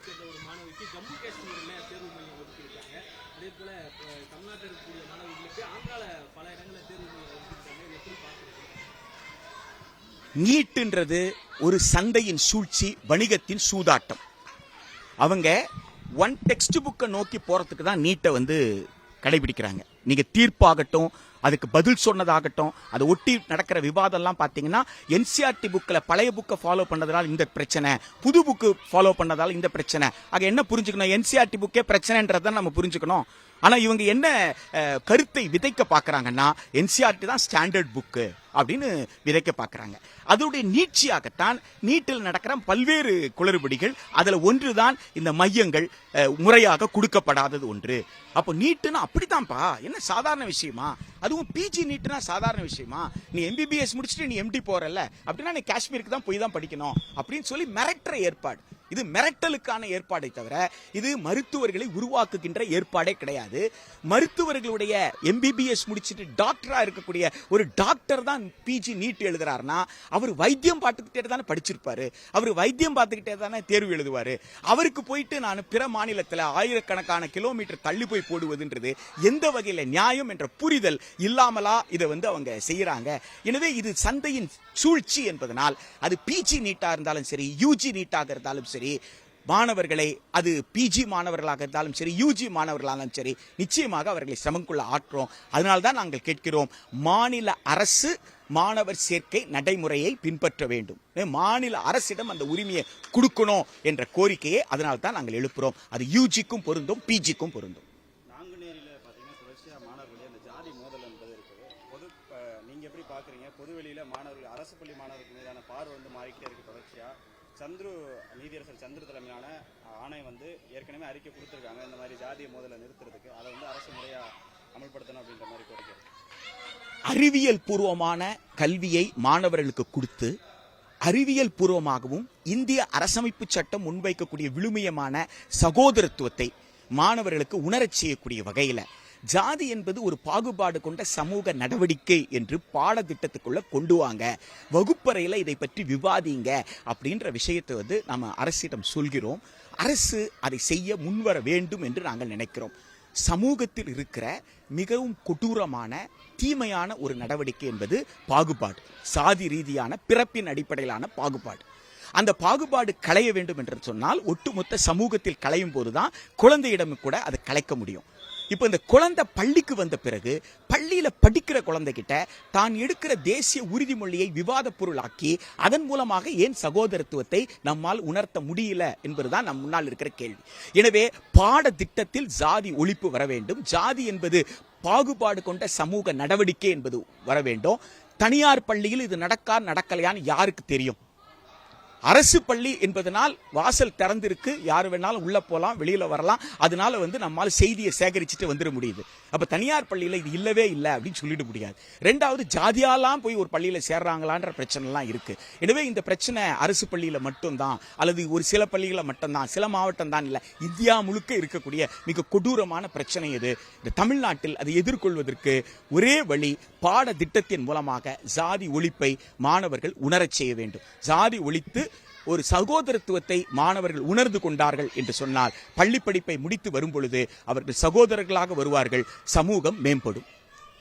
சேர்ந்த ஒரு மாணவிக்கு ஜம்மு காஷ்மீர்ல தேர்வு மையம் ஒதுக்கியிருக்காங்க. அதே போல தமிழ்நாட்டில் இருக்கக்கூடிய மாணவிகளுக்கு ஆந்திரால பல இடங்களில் தேர்வு மையம் ஒதுக்கியிருக்காங்க. இதை எப்படி பார்க்குறீங்க? நீட்டுன்றது ஒரு சந்தையின் சூழ்ச்சி, வணிகத்தின் சூதாட்டம். அவங்க ஒன் டெக்ஸ்ட் புக்கை நோக்கி போறதுக்கு தான் நீட்டை கடைபிடிக்கிறாங்க. நீங்க தீர்ப்பாகட்டும், அதுக்கு பதில் சொன்னதாகட்டும், அதை ஒட்டி நடக்கிற விவாதம்லாம் பார்த்தீங்கன்னா என்சிஆர்டி புக்கில் பழைய புக்கை ஃபாலோ பண்ணதால இந்த பிரச்சனை, புது புக்கு ஃபாலோ பண்ணதால இந்த பிரச்சனை. ஆக என்ன புரிஞ்சுக்கணும்? என்சிஆர்டி புக்கே பிரச்சனைன்றதை நம்ம புரிஞ்சுக்கணும். ஆனால் இவங்க என்ன கருத்தை விதைக்க பார்க்குறாங்கன்னா, என்சிஆர்டி தான் ஸ்டாண்டர்ட் புக்கு அப்படின்னு விதைக்க பார்க்குறாங்க. அதோடைய நீட்சியாகத்தான் நீட்டில் நடக்கிற பல்வேறு குளறுபடிகள். அதில் ஒன்றுதான் இந்த மையங்கள் முறையாக கொடுக்கப்படாதது ஒன்று. அப்போ நீட்டுன்னா அப்படித்தான்ப்பா, என்ன சாதாரண விஷயமா? அதுவும் பிஜி நீட்டுனா சாதாரண விஷயமா? நீ எம்பிபிஎஸ் முடிச்சுட்டு நீ எம்டி போறல, அப்படின்னா நீ காஷ்மீருக்கு தான் போய் தான் படிக்கணும் அப்படின்னு சொல்லி மிரட்டுற ஏற்பாடு. இது மிரட்டலுக்கான ஏற்பாடை தவிர இது மருத்துவர்களை உருவாக்குகின்ற ஏற்பாடே கிடையாது. மருத்துவர்களுடைய எம்பிபிஎஸ் முடிச்சுட்டு டாக்டரா இருக்கக்கூடிய ஒரு டாக்டர் தான் பிஜி நீட் எழுதுறாருன்னா அவர் வைத்தியம் பார்த்துக்கிட்டே தானே படிச்சிருப்பாரு, அவர் வைத்தியம் பார்த்துக்கிட்டே தானே தேர்வு எழுதுவாரு. அவருக்கு போயிட்டு நான் பிற மாநிலத்தில் ஆயிரக்கணக்கான கிலோமீட்டர் தள்ளி போய் போடுவதுன்றது எந்த வகையில் நியாயம் என்ற புரிதல் இல்லாமலா இதை அவங்க செய்யறாங்க. எனவே இது சந்தையின் சூழ்ச்சி என்பதனால் அது பிஜி நீட்டா இருந்தாலும் சரி, யூஜி நீட்டாக இருந்தாலும் சரி, மாணவர்களை அது பிஜி மாணவர்களாக இருந்தாலும் சரி, யூஜி மாணவர்களாலும் சரி, நிச்சயமாக அவர்களை சமங்குள்ள ஆற்றோம். அதனால்தான் நாங்கள் கேட்கிறோம், மாநில அரசு மாணவர் சேர்க்கை நடைமுறையை பின்பற்ற வேண்டும். மாநில அரசிடம் அந்த உரிமையை கொடுக்கணும் என்ற கோரிக்கையை அதனால் தான் நாங்கள் எழுப்புறோம். அது யூஜிக்கும் பொருந்தும், பிஜிக்கும் பொருந்தும். பொதுவெளியில மாணவர்கள், அரசு பள்ளி மாணவர்கள் மீதான பார்வை மாறிக்கிட்டே இருக்கு தொடர்ச்சியா. நீதியரசர் சந்துரு தலைமையிலான ஆணையம் ஏற்கனவே அறிக்கை கொடுத்திருக்காங்க, இந்த மாதிரி ஜாதிய மோதலை நிறுத்துறதுக்கு. அதை அரசு முறையா அமல்படுத்தணும் அப்படின்ற மாதிரி கோரிக்கை. அறிவியல் பூர்வமான கல்வியை மாணவர்களுக்கு கொடுத்து, அறிவியல் பூர்வமாகவும் இந்திய அரசமைப்பு சட்டம் முன்வைக்கக்கூடிய விழுமியமான சகோதரத்துவத்தை மாணவர்களுக்கு உணரச் செய்யக்கூடிய வகையில ஜாதி என்பது ஒரு பாகுபாடு கொண்ட சமூக நடவடிக்கை என்று பாடத்திட்டத்துக்குள்ள கொண்டு வாங்க, வகுப்பறையில் இதை பற்றி விவாதிங்க அப்படின்ற விஷயத்தை நம்ம அரசிடம் சொல்கிறோம். அரசு அதை செய்ய முன்வர வேண்டும் என்று நாங்கள் நினைக்கிறோம். சமூகத்தில் இருக்கிற மிகவும் கொடூரமான தீமையான ஒரு நடவடிக்கை என்பது பாகுபாடு, சாதி ரீதியான பிறப்பின் அடிப்படையிலான பாகுபாடு. அந்த பாகுபாடு களைய வேண்டும் என்று சொன்னால் ஒட்டுமொத்த சமூகத்தில் களையும் போதுதான் குழந்தையிடம் கூட அதை கலைக்க முடியும். இப்போ இந்த குழந்தை பள்ளிக்கு வந்த பிறகு பள்ளியில படிக்கிற குழந்தைகிட்ட தான் எடுக்கிற தேசிய உறுதிமொழியை விவாத பொருளாக்கி அதன் மூலமாக ஏன் சகோதரத்துவத்தை நம்மால் உணர்த்த முடியல என்பதுதான் நம் முன்னால் இருக்கிற கேள்வி. எனவே பாடத்திட்டத்தில் ஜாதி ஒழிப்பு வர வேண்டும். ஜாதி என்பது பாகுபாடு கொண்ட சமூக நடவடிக்கை என்பது வர வேண்டும். தனியார் பள்ளியில் இது நடக்கலையான்னு யாருக்கு தெரியும்? அரசு பள்ளி என்பதனால் வாசல் திறந்திருக்கு, யாரு வேணாலும் உள்ள போலாம், வெளியில வரலாம். அதனால நம்மால செய்தியை சேகரிச்சுட்டு வந்துட முடியுது. அப்ப தனியார் பள்ளியில இது இல்லவே இல்லை அப்படின்னு சொல்லிட முடியாது. ரெண்டாவது, ஜாதியாலாம் போய் ஒரு பள்ளியில சேர்றாங்களான்ற பிரச்சனை எல்லாம் இருக்கு. எனவே இந்த பிரச்சனை அரசு பள்ளியில மட்டும்தான் அல்லது ஒரு சில பள்ளிகளை மட்டும்தான், சில மாவட்டம் தான் இல்ல, இந்தியா முழுக்க இருக்கக்கூடிய மிக கொடூரமான பிரச்சனை இது. இந்த தமிழ்நாட்டில் அதை எதிர்கொள்வதற்கு ஒரே வழி பாடத்திட்டத்தின் மூலமாக ஜாதி ஒழிப்பை மாணவர்கள் உணரச் செய்ய வேண்டும். ஜாதி ஒழித்து ஒரு சகோதரத்துவத்தை மாணவர்கள் உணர்ந்து கொண்டார்கள் என்று சொன்னால் பள்ளி படிப்பை முடித்து வரும் பொழுது அவர்கள் சகோதரர்களாக வருவார்கள், சமூகம் மேம்படும்.